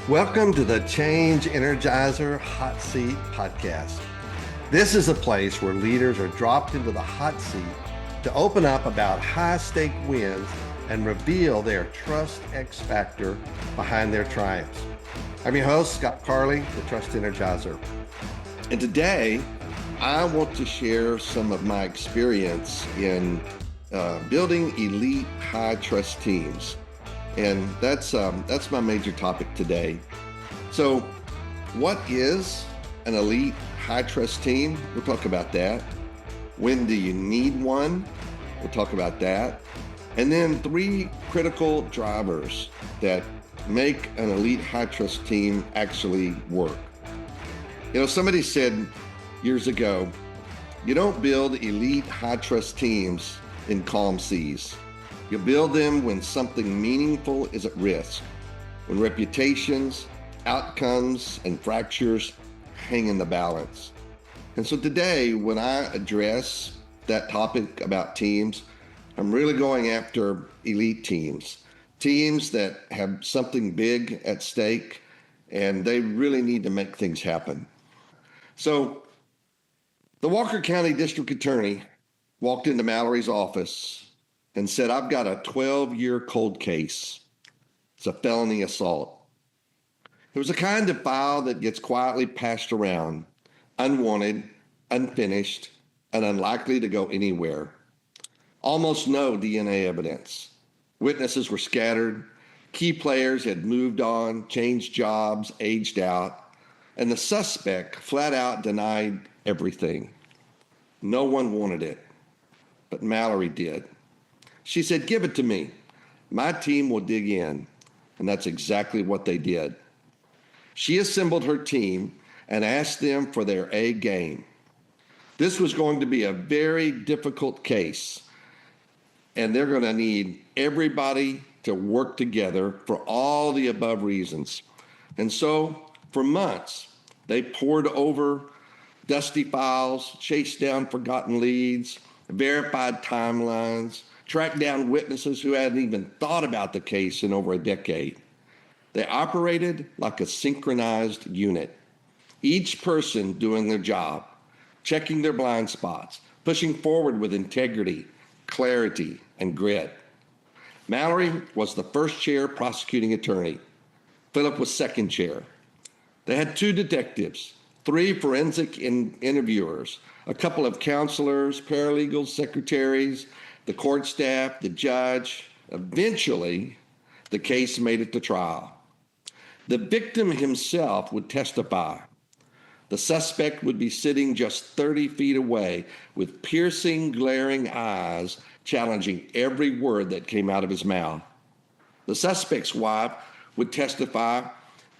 Welcome to the Change Energizer Hot Seat Podcast. This is a place where leaders are dropped into the hot seat to open up about high-stake wins and reveal their trust X factor behind their triumphs. I'm your host, Scott Carley, the Trust Energizer. And today, I want to share some of my experience in building elite high-trust teams. And that's my major topic today. So what is an elite high-trust team? We'll talk about that. When do you need one? We'll talk about that. And then 3 critical drivers that make an elite high-trust team actually work. You know, somebody said years ago, you don't build elite high-trust teams in calm seas. You build them when something meaningful is at risk, when reputations, outcomes, and fractures hang in the balance. And so today, when I address that topic about teams, I'm really going after elite teams, teams that have something big at stake, and they really need to make things happen. So the Walker County District Attorney walked into Mallory's office and said, I've got a 12-year cold case. It's a felony assault. It was the kind of file that gets quietly passed around, unwanted, unfinished, and unlikely to go anywhere. Almost no DNA evidence. Witnesses were scattered. Key players had moved on, changed jobs, aged out, and the suspect flat out denied everything. No one wanted it, but Mallory did. She said, give it to me. My team will dig in. And that's exactly what they did. She assembled her team and asked them for their A game. This was going to be a very difficult case. And they're going to need everybody to work together for all the above reasons. And so for months, they pored over dusty files, chased down forgotten leads, verified timelines, tracked down witnesses who hadn't even thought about the case in over a decade. They operated like a synchronized unit, each person doing their job, checking their blind spots, pushing forward with integrity, clarity, and grit. Mallory was the first chair prosecuting attorney. Philip was second chair. They had 2 detectives, 3 forensic interviewers, a couple of counselors, paralegals, secretaries, the court staff, the judge. Eventually, the case made it to trial. The victim himself would testify. The suspect would be sitting just 30 feet away with piercing, glaring eyes, challenging every word that came out of his mouth. The suspect's wife would testify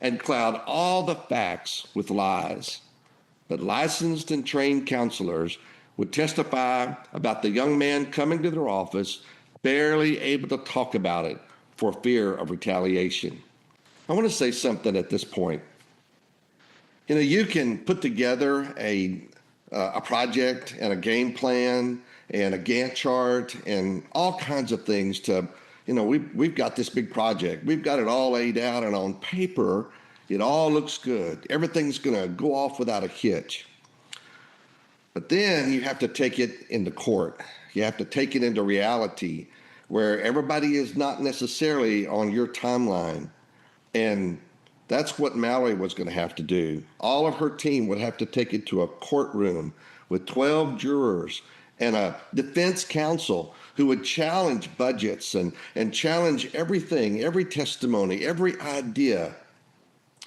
and cloud all the facts with lies. But licensed and trained counselors would testify about the young man coming to their office, barely able to talk about it for fear of retaliation. I want to say something at this point. You know, you can put together a project and a game plan and a Gantt chart and all kinds of things to, you know, we've got this big project. We've got it all laid out, and on paper, it all looks good. Everything's going to go off without a hitch. But then you have to take it into court. You have to take it into reality where everybody is not necessarily on your timeline. And that's what Mallory was going to have to do. All of her team would have to take it to a courtroom with 12 jurors and a defense counsel who would challenge budgets and challenge everything, every testimony, every idea.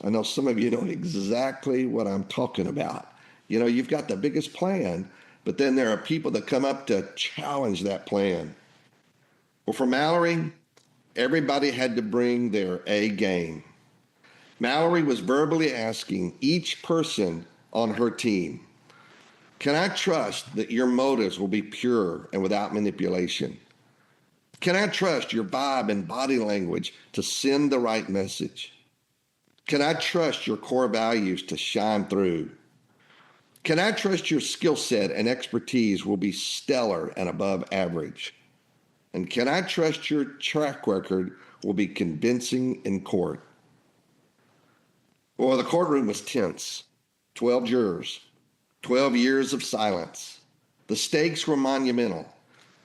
I know some of you know exactly what I'm talking about. You know, you've got the biggest plan, but then there are people that come up to challenge that plan. Well, for Mallory, everybody had to bring their A game. Mallory was verbally asking each person on her team, can I trust that your motives will be pure and without manipulation? Can I trust your vibe and body language to send the right message? Can I trust your core values to shine through? Can I trust your skill set and expertise will be stellar and above average? And can I trust your track record will be convincing in court? Well, the courtroom was tense. 12 jurors, 12 years of silence. The stakes were monumental,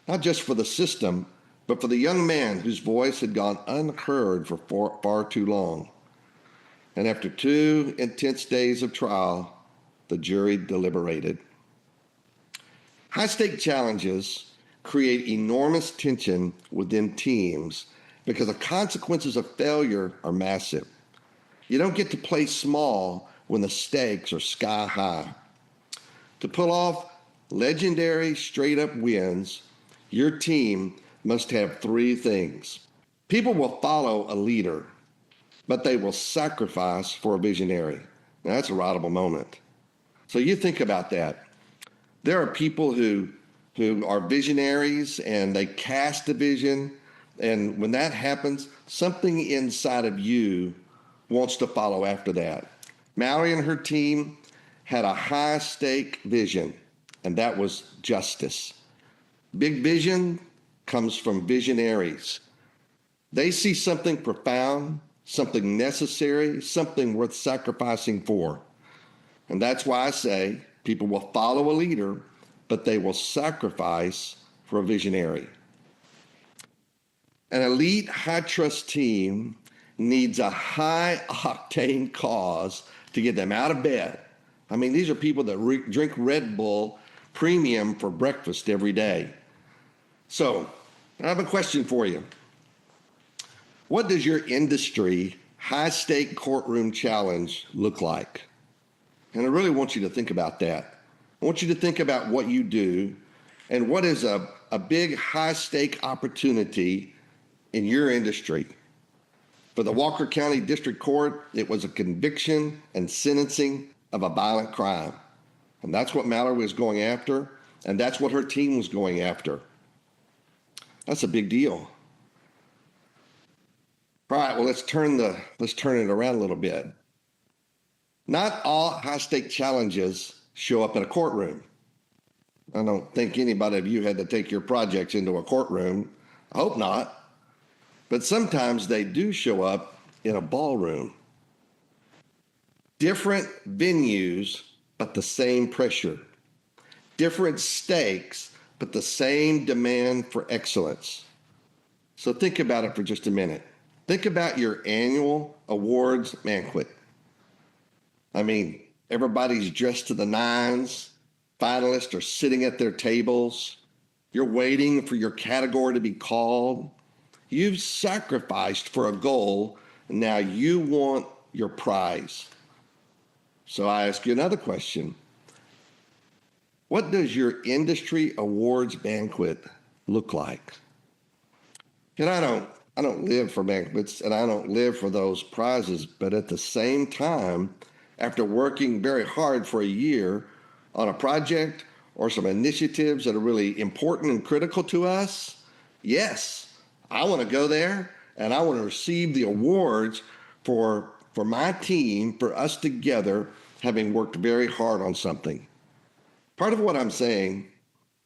not just for the system, but for the young man whose voice had gone unheard for far too long. And after 2 intense days of trial, the jury deliberated. High-stake challenges create enormous tension within teams because the consequences of failure are massive. You don't get to play small when the stakes are sky high. To pull off legendary straight-up wins, your team must have 3 things. People will follow a leader, but they will sacrifice for a visionary. Now, that's a rideable moment. So you think about that. There are people who are visionaries and they cast a vision. And when that happens, something inside of you wants to follow after that. Mallory and her team had a high stake vision, and that was justice. Big vision comes from visionaries. They see something profound, something necessary, something worth sacrificing for. And that's why I say people will follow a leader, but they will sacrifice for a visionary. An elite high-trust team needs a high-octane cause to get them out of bed. I mean, these are people that drink Red Bull Premium for breakfast every day. So, I have a question for you. What does your industry high-stake courtroom challenge look like? And I really want you to think about that. I want you to think about what you do and what is a big high-stake opportunity in your industry. For the Walker County District Court, it was a conviction and sentencing of a violent crime. And that's what Mallory was going after, and that's what her team was going after. That's a big deal. All right, well, let's turn it around a little bit. Not all high-stake challenges show up in a courtroom. I don't think anybody of you had to take your projects into a courtroom. I hope not. But sometimes they do show up in a ballroom. Different venues, but the same pressure. Different stakes, but the same demand for excellence. So think about it for just a minute. Think about your annual awards banquet. I mean, everybody's dressed to the nines. Finalists are sitting at their tables. You're waiting for your category to be called. You've sacrificed for a goal, and now you want your prize. So I ask you another question. What does your industry awards banquet look like? And I don't live for banquets, and I don't live for those prizes, but at the same time, after working very hard for a year on a project or some initiatives that are really important and critical to us, yes, I want to go there and I want to receive the awards for my team, for us together, having worked very hard on something. Part of what I'm saying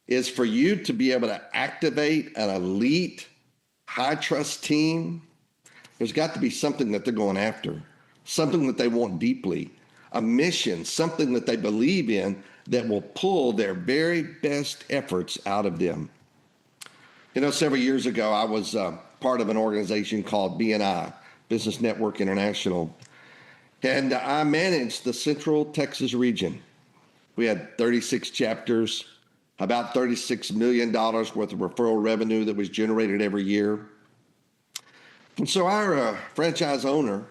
is for you to be able to activate an elite, high-trust team, there's got to be something that they're going after, something that they want deeply, a mission, something that they believe in that will pull their very best efforts out of them. You know, several years ago, I was part of an organization called BNI, Business Network International, and I managed the Central Texas region. We had 36 chapters, about $36 million worth of referral revenue that was generated every year. And so our franchise owner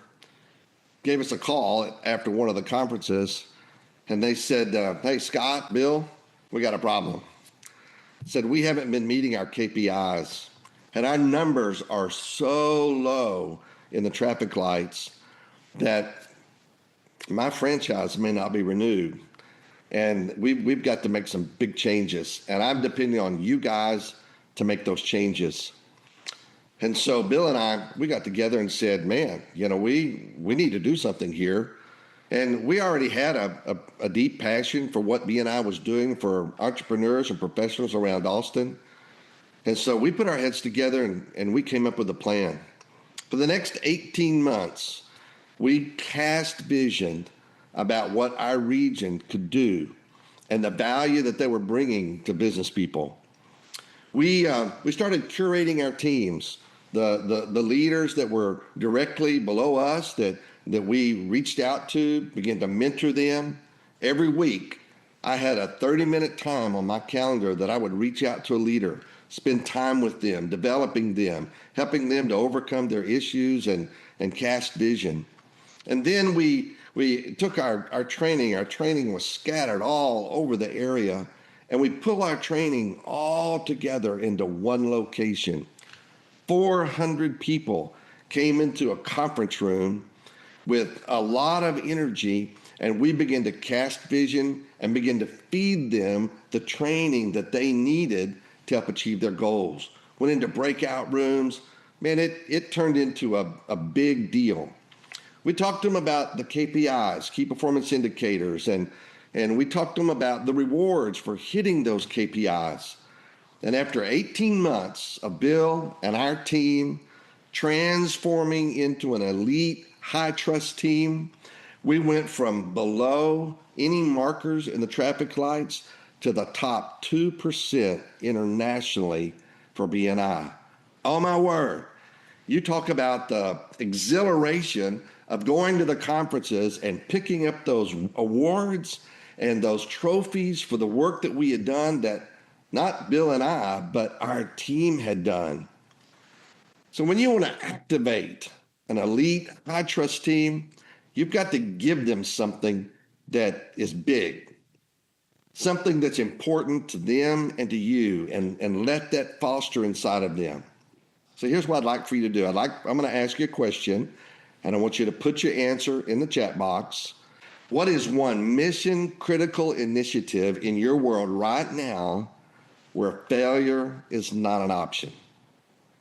gave us a call after one of the conferences, and they said, hey, Scott, Bill, we got a problem. Said, we haven't been meeting our KPIs, and our numbers are so low in the traffic lights that my franchise may not be renewed. And we've got to make some big changes, and I'm depending on you guys to make those changes. And so Bill and I, we got together and said, man, you know, we need to do something here. And we already had a deep passion for what BNI was doing for entrepreneurs and professionals around Austin. And so we put our heads together and we came up with a plan. For the next 18 months, We cast vision about what our region could do and the value that they were bringing to business people. We started curating our teams, the leaders that were directly below us that we reached out to, began to mentor them. Every week, I had a 30-minute time on my calendar that I would reach out to a leader, spend time with them, developing them, helping them to overcome their issues and cast vision. And then we took our training. Our training was scattered all over the area, and we pull our training all together into one location. 400 people came into a conference room with a lot of energy, and we began to cast vision and begin to feed them the training that they needed to help achieve their goals. Went into breakout rooms. Man, it turned into a big deal. We talked to them about the KPIs, key performance indicators, and we talked to them about the rewards for hitting those KPIs. And after 18 months of Bill and our team transforming into an elite high trust team, we went from below any markers in the traffic lights to the top 2% internationally for BNI. Oh my word. You talk about the exhilaration of going to the conferences and picking up those awards and those trophies for the work that we had done that not Bill and I, but our team had done. So when you want to activate an elite high trust team, you've got to give them something that is big, something that's important to them and to you, and let that foster inside of them. So here's what I'd like for you to do. I'm going to ask you a question, and I want you to put your answer in the chat box. What is one mission critical initiative in your world right now where failure is not an option?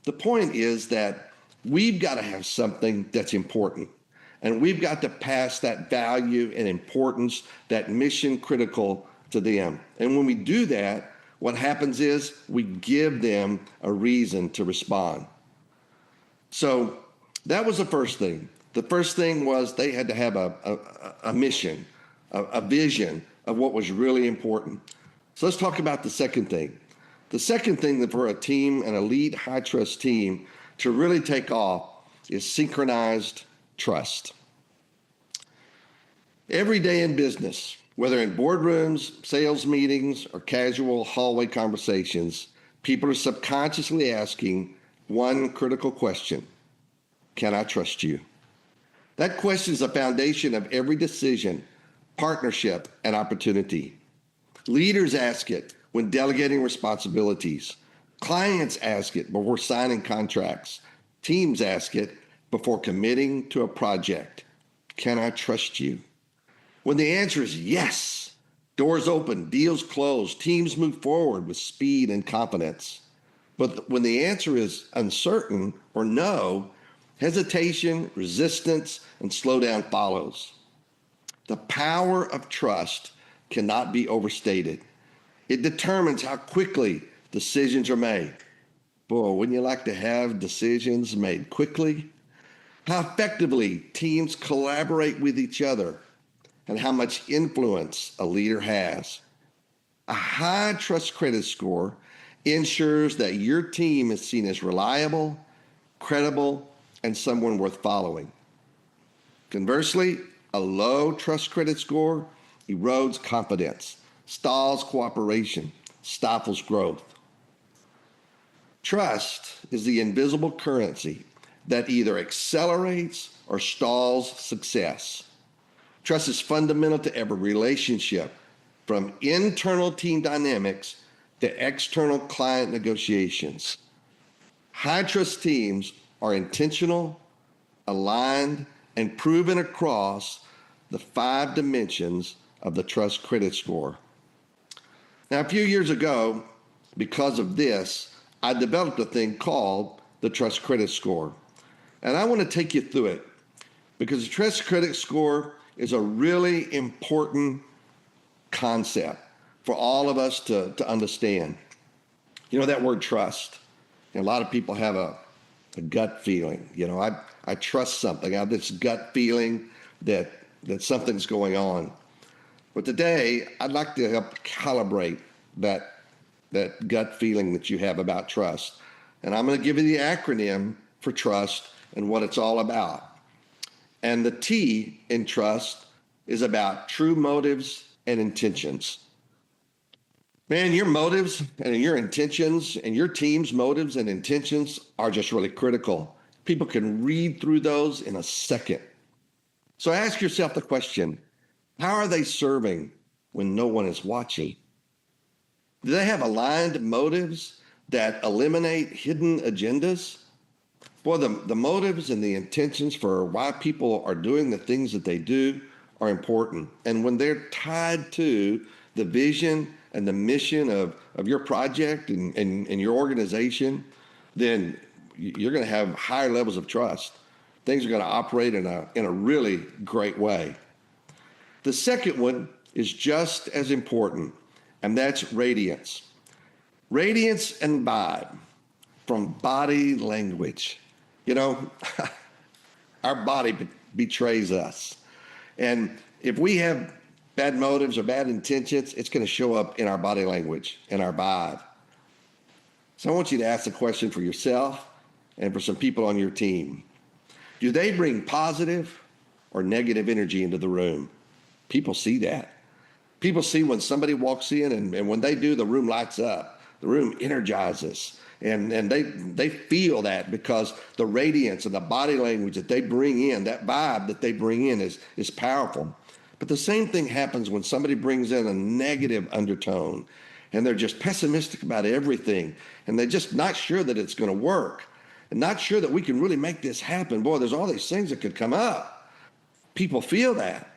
The point is that we've got to have something that's important, and we've got to pass that value and importance, that mission critical to them. And when we do that, what happens is we give them a reason to respond. So that was the first thing. The first thing was they had to have a mission, a vision of what was really important. So let's talk about the second thing. The second thing that for a team, an elite high trust team, to really take off is synchronized trust. Every day in business, whether in boardrooms, sales meetings, or casual hallway conversations, people are subconsciously asking one critical question: can I trust you? That question is the foundation of every decision, partnership, and opportunity. Leaders ask it when delegating responsibilities. Clients ask it before signing contracts. Teams ask it before committing to a project. Can I trust you? When the answer is yes, doors open, deals close, teams move forward with speed and confidence. But when the answer is uncertain or no, hesitation, resistance, and slowdown follows. The power of trust cannot be overstated. It determines how quickly decisions are made. Boy, wouldn't you like to have decisions made quickly? How effectively teams collaborate with each other, and how much influence a leader has. A high trust credit score ensures that your team is seen as reliable, credible, and someone worth following. Conversely, a low trust credit score erodes confidence, stalls cooperation, stifles growth. Trust is the invisible currency that either accelerates or stalls success. Trust is fundamental to every relationship, from internal team dynamics to external client negotiations. High trust teams are intentional, aligned, and proven across the 5 dimensions of the trust credit score. Now, a few years ago, because of this, I developed a thing called the trust credit score. And I want to take you through it because the trust credit score is a really important concept for all of us to understand. You know, that word trust, a lot of people have a a gut feeling. I trust something. I have this gut feeling that something's going on. But today, I'd like to help calibrate that gut feeling that you have about trust. And I'm going to give you the acronym for trust and what it's all about. And the T in trust is about true motives and intentions. Man, your motives and your intentions and your team's motives and intentions are just really critical. People can read through those in a second. So ask yourself the question, how are they serving when no one is watching? Do they have aligned motives that eliminate hidden agendas? Boy, the motives and the intentions for why people are doing the things that they do are important. And when they're tied to the vision and the mission of your project and your organization, then you're going to have higher levels of trust. Things are going to operate in a really great way. The second one is just as important, and that's radiance. Radiance and vibe from body language. Our body betrays us. And if we have bad motives or bad intentions, it's going to show up in our body language and our vibe. So I want you to ask the question for yourself and for some people on your team. Do they bring positive or negative energy into the room? People see that. People see when somebody walks in and when they do, the room lights up. The room energizes. And they feel that because the radiance and the body language that they bring in, that vibe that they bring in is powerful. But the same thing happens when somebody brings in a negative undertone and they're just pessimistic about everything and they're just not sure that it's going to work and not sure that we can really make this happen. Boy, there's all these things that could come up. People feel that.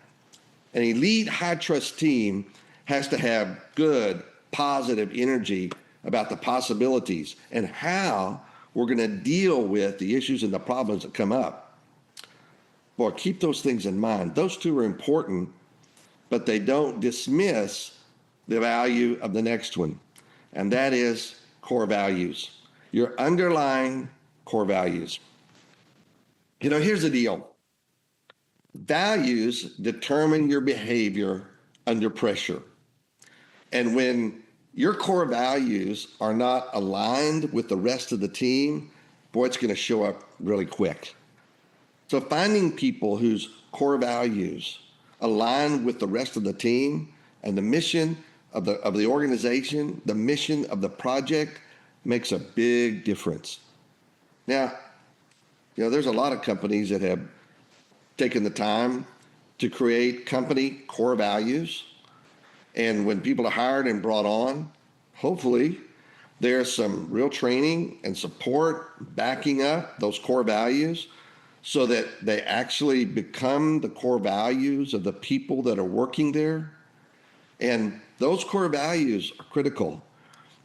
An elite high trust team has to have good, positive energy about the possibilities and how we're going to deal with the issues and the problems that come up. Boy, keep those things in mind. Those two are important, but they don't dismiss the value of the next one, and that is core values, your underlying core values. Here's the deal. Values determine your behavior under pressure. And when your core values are not aligned with the rest of the team, boy, it's going to show up really quick. So finding people whose core values align with the rest of the team and the mission of the organization, the mission of the project makes a big difference. Now, there's a lot of companies that have taken the time to create company core values. And when people are hired and brought on, hopefully there's some real training and support backing up those core values so that they actually become the core values of the people that are working there. And those core values are critical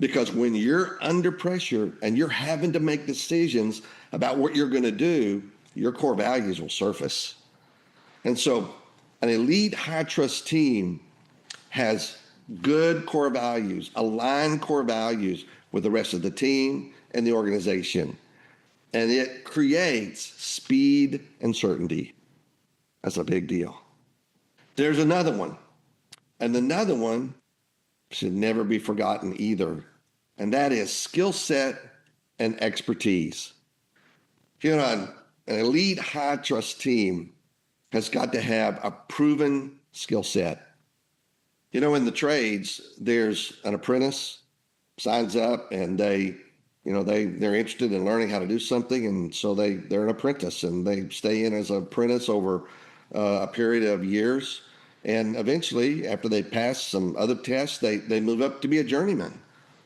because when you're under pressure and you're having to make decisions about what you're going to do, your core values will surface. And so an elite high trust team has good core values, aligned core values with the rest of the team and the organization. And it creates speed and certainty. That's a big deal. There's another one. And another one should never be forgotten either. And that is skill set and expertise. An elite high trust team has got to have a proven skill set. In the trades, there's an apprentice signs up and they're interested in learning how to do something. And so they're an apprentice and they stay in as an apprentice over a period of years. And eventually, after they pass some other tests, they move up to be a journeyman.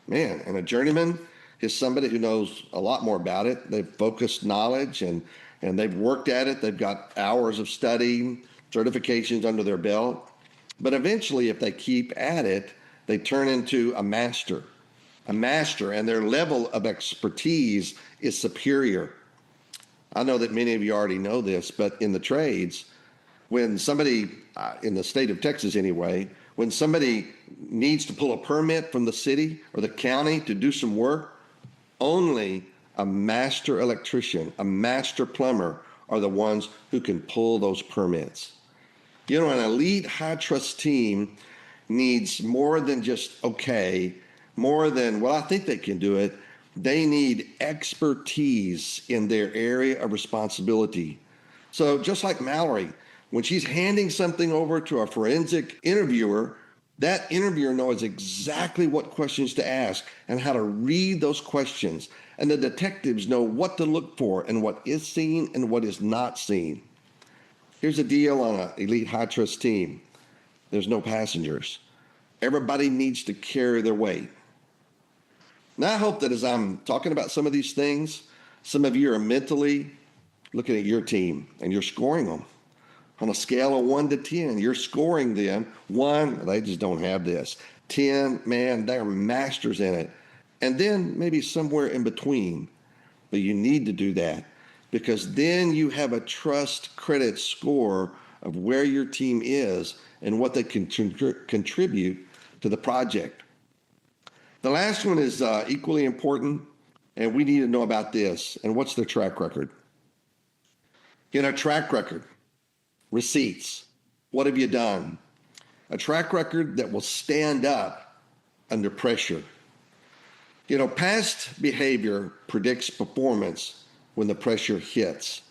Man, and a journeyman is somebody who knows a lot more about it. They've focused knowledge and they've worked at it. They've got hours of study, certifications under their belt. But eventually, if they keep at it, they turn into a master, and their level of expertise is superior. I know that many of you already know this, but in the trades, when somebody, in the state of Texas anyway, when somebody needs to pull a permit from the city or the county to do some work, only a master electrician, a master plumber are the ones who can pull those permits. You know, an elite high trust team needs more than just okay, more than, well, I think they can do it. They need expertise in their area of responsibility. So just like Mallory, when she's handing something over to a forensic interviewer, that interviewer knows exactly what questions to ask and how to read those questions. And the detectives know what to look for and what is seen and what is not seen. Here's a deal on an elite high trust team. There's no passengers. Everybody needs to carry their weight. Now, I hope that as I'm talking about some of these things, some of you are mentally looking at your team and you're scoring them. On a scale of 1 to 10, you're scoring them. 1, they just don't have this. 10, man, they're masters in it. And then maybe somewhere in between. But you need to do that because then you have a trust credit score of where your team is and what they can contribute to the project. The last one is equally important, and we need to know about this. And what's their track record? You know, track record. Receipts. What have you done? A track record that will stand up under pressure. You know, past behavior predicts performance when the pressure hits.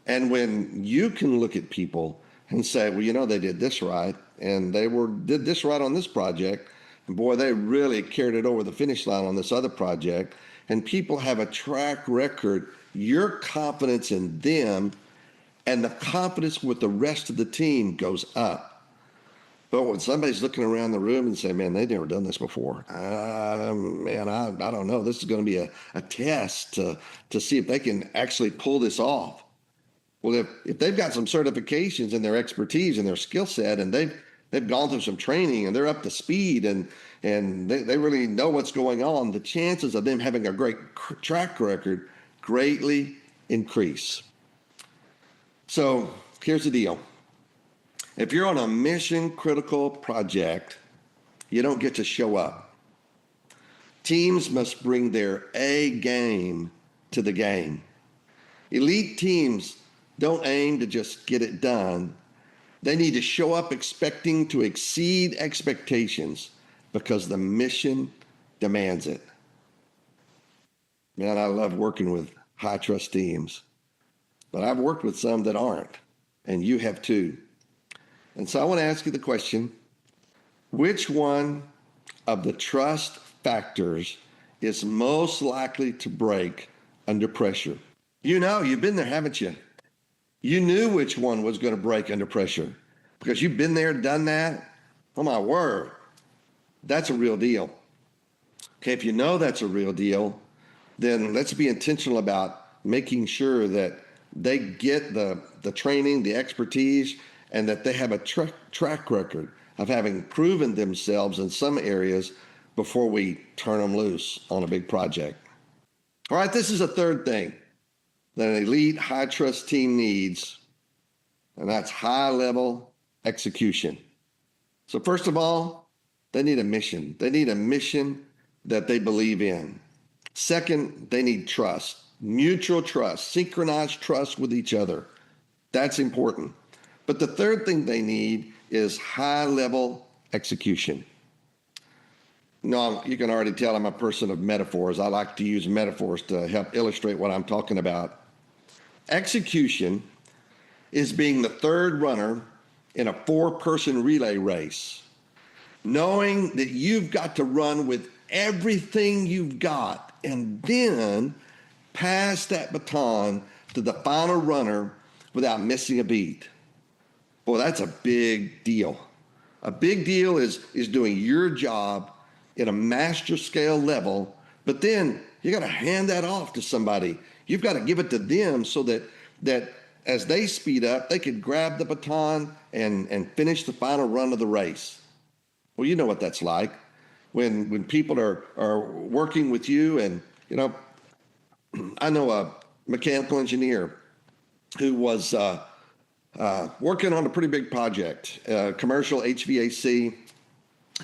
And when you can look at people and say, well, you know, they did this right, and they did this right on this project, and boy, they really carried it over the finish line on this other project, and people have a track record, your confidence in them and the confidence with the rest of the team goes up. But when somebody's looking around the room and say, man, they've never done this before. I don't know. This is going to be a test to see if they can actually pull this off. Well, if they've got some certifications in their expertise and their skill set, and they've gone through some training and they're up to speed and they really know what's going on, the chances of them having a great track record greatly increase. So here's the deal. If you're on a mission critical project, you don't get to show up. Teams must bring their A game to the game. Elite teams don't aim to just get it done. They need to show up expecting to exceed expectations because the mission demands it. Man, I love working with high trust teams. But I've worked with some that aren't, and you have too. And so I want to ask you the question, which one of the trust factors is most likely to break under pressure? You know, you've been there, haven't you? You knew which one was going to break under pressure because you've been there, done that. Oh my word, that's a real deal. Okay, if you know that's a real deal, then let's be intentional about making sure that they get the training, the expertise, and that they have a track record of having proven themselves in some areas before we turn them loose on a big project. All right, this is a third thing that an elite high trust team needs, and that's high level execution. So first of all, they need a mission. They need a mission that they believe in. Second, they need trust. Mutual trust, synchronized trust with each other. That's important. But the third thing they need is high-level execution. No, you can already tell I'm a person of metaphors. I like to use metaphors to help illustrate what I'm talking about. Execution is being the third runner in a 4-person relay race, knowing that you've got to run with everything you've got and then pass that baton to the final runner without missing a beat. Boy, that's a big deal. A big deal is doing your job in a master scale level, but then you got to hand that off to somebody. You've got to give it to them so that as they speed up, they can grab the baton and finish the final run of the race. Well, you know what that's like when people are working with you. And, you know, I know a mechanical engineer who was working on a pretty big project, commercial HVAC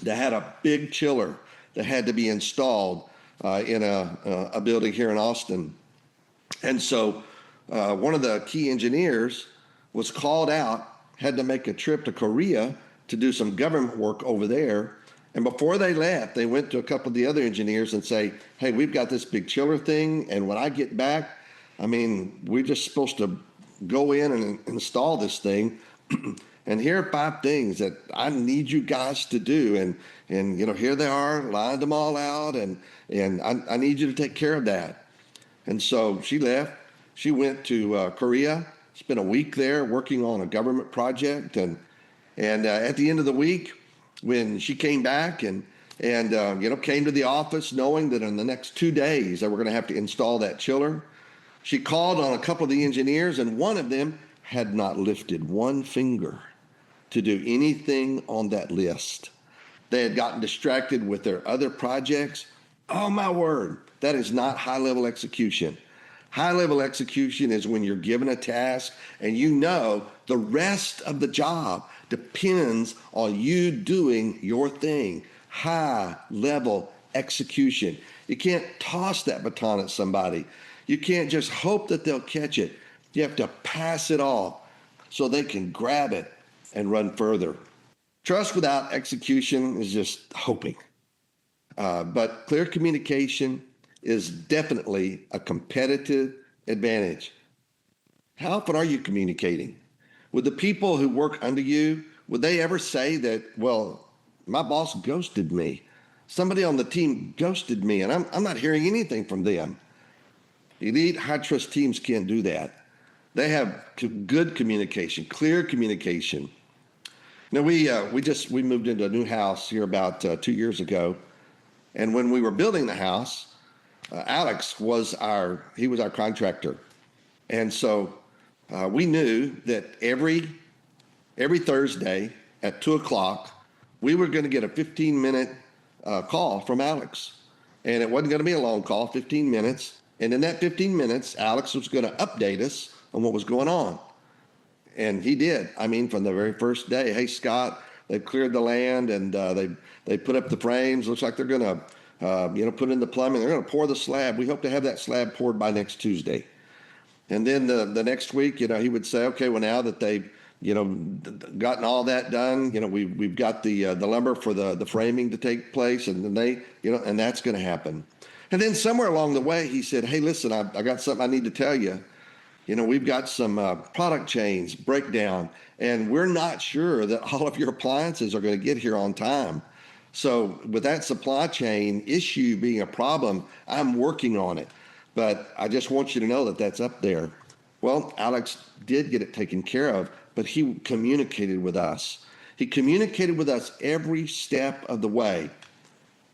that had a big chiller that had to be installed in a building here in Austin. And so one of the key engineers was called out, had to make a trip to Korea to do some government work over there. And before they left, they went to a couple of the other engineers and say, hey, we've got this big chiller thing. And when I get back, I mean, we're just supposed to go in and install this thing. And here are 5 things that I need you guys to do. And you know, here they are, lined them all out. And I need you to take care of that. And so she left. She went to Korea, spent a week there working on a government project. And at the end of the week, when she came back and you know, came to the office knowing that in the next 2 days they were going to have to install that chiller, she called on a couple of the engineers, and one of them had not lifted one finger to do anything on that list. They had gotten distracted with their other projects. Oh my word, that is not high-level execution. High-level execution is when you're given a task and you know the rest of the job depends on you doing your thing. High-level execution. You can't toss that baton at somebody. You can't just hope that they'll catch it. You have to pass it off so they can grab it and run further. Trust without execution is just hoping. But clear communication is definitely a competitive advantage. How often are you communicating? With the people who work under you, would they ever say that, well, my boss ghosted me. Somebody on the team ghosted me, and I'm not hearing anything from them. Elite high-trust teams can't do that. They have good communication, clear communication. Now, we moved into a new house here about 2 years ago, and when we were building the house, Alex was our contractor, and so we knew that every Thursday at 2:00 we were going to get a 15-minute call from Alex, and it wasn't going to be a long call, 15 minutes. And in that 15 minutes, Alex was going to update us on what was going on. And he did. I mean, from the very first day, hey, Scott, they've cleared the land and they put up the frames. Looks like they're going to, put in the plumbing. They're going to pour the slab. We hope to have that slab poured by next Tuesday. And then the next week, he would say, okay, well, now that they've, gotten all that done, we've got the lumber for the framing to take place, and then they, and that's going to happen. And then somewhere along the way, he said, hey, listen, I got something I need to tell you. We've got some product chains breakdown, and we're not sure that all of your appliances are going to get here on time. So with that supply chain issue being a problem, I'm working on it. But I just want you to know that that's up there. Well, Alex did get it taken care of, but he communicated with us. He communicated with us every step of the way.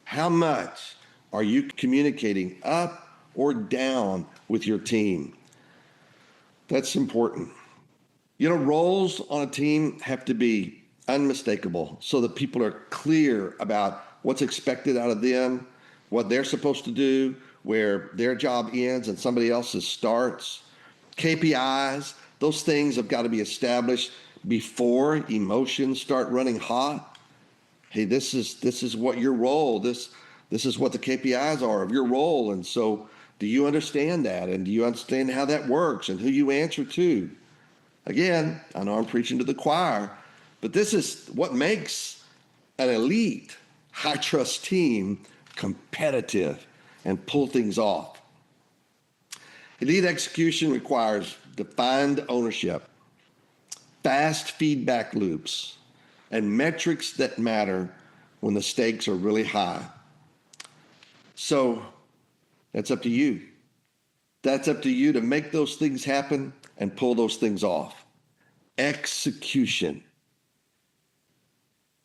How much are you communicating up or down with your team? That's important. Roles on a team have to be unmistakable so that people are clear about what's expected out of them, what they're supposed to do, where their job ends and somebody else's starts. KPIs, those things have got to be established before emotions start running hot. Hey, this is what your role, this is what the KPIs are of your role. And so do you understand that? And do you understand how that works and who you answer to? Again, I know I'm preaching to the choir, but this is what makes an elite high trust team competitive and pull things off. Elite execution requires defined ownership, fast feedback loops, and metrics that matter when the stakes are really high. So that's up to you. That's up to you to make those things happen and pull those things off. Execution.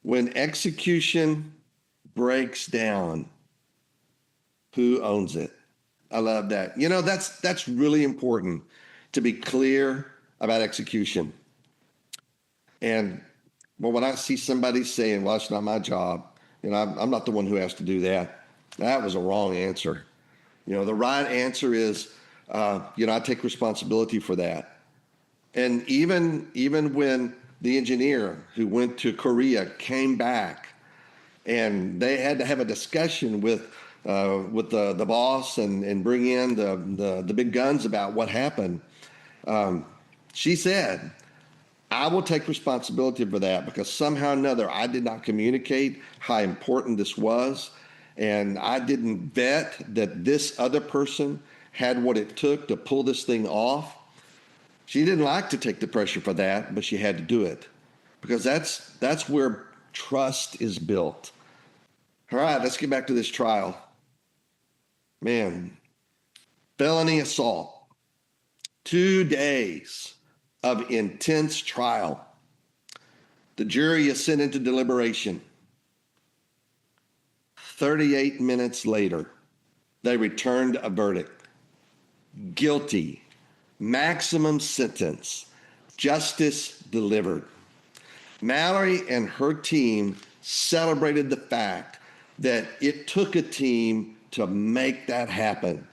When execution breaks down, who owns it? I love that. That's really important, to be clear about execution. And when I see somebody saying, well, it's not my job, I'm not the one who has to do that. That was a wrong answer. The right answer is, I take responsibility for that. And even when the engineer who went to Korea came back and they had to have a discussion with with the boss and bring in the big guns about what happened. She said, I will take responsibility for that because somehow or another I did not communicate how important this was. And I didn't vet that this other person had what it took to pull this thing off. She didn't like to take the pressure for that, but she had to do it because that's where trust is built. All right, let's get back to this trial. Man, felony assault, 2 days of intense trial. The jury is sent into deliberation. 38 minutes later, they returned a verdict. Guilty, maximum sentence, justice delivered. Mallory and her team celebrated the fact that it took a team to make that happen.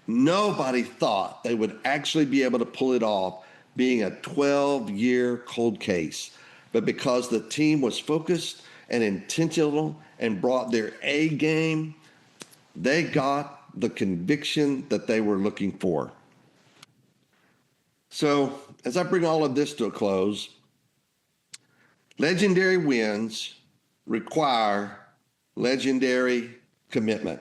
Nobody thought they would actually be able to pull it off, being a 12-year cold case. But because the team was focused and intentional and brought their A game, they got the conviction that they were looking for. So, as I bring all of this to a close, legendary wins require legendary commitment.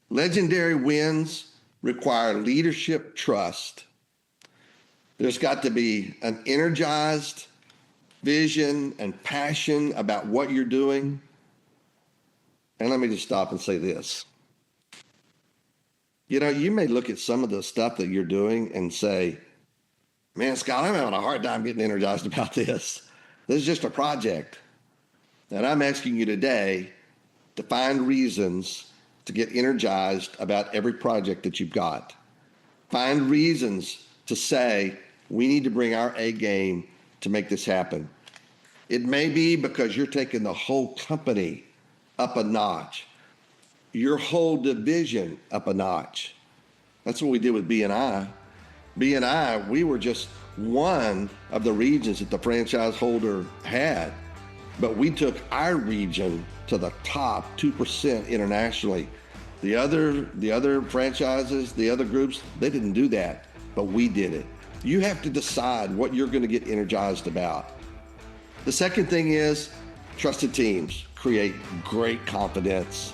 Legendary wins require leadership trust. There's got to be an energized vision and passion about what you're doing. And let me just stop and say this. You know, you may look at some of the stuff that you're doing and say, man, Scott, I'm having a hard time getting energized about this. This is just a project. And I'm asking you today to find reasons to get energized about every project that you've got. Find reasons to say, we need to bring our A game to make this happen. It may be because you're taking the whole company up a notch, your whole division up a notch. That's what we did with B&I. B&I, we were just one of the regions that the franchise holder had, but we took our region to the top 2% internationally. The other franchises, the other groups, they didn't do that, but we did it. You have to decide what you're going to get energized about. The second thing is trusted teams create great confidence,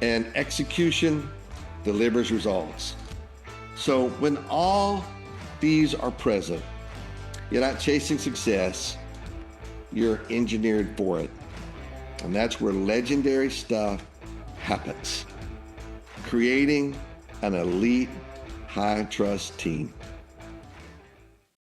and execution delivers results. So when all these are present, you're not chasing success, you're engineered for it. And that's where legendary stuff happens. Creating an elite high trust team.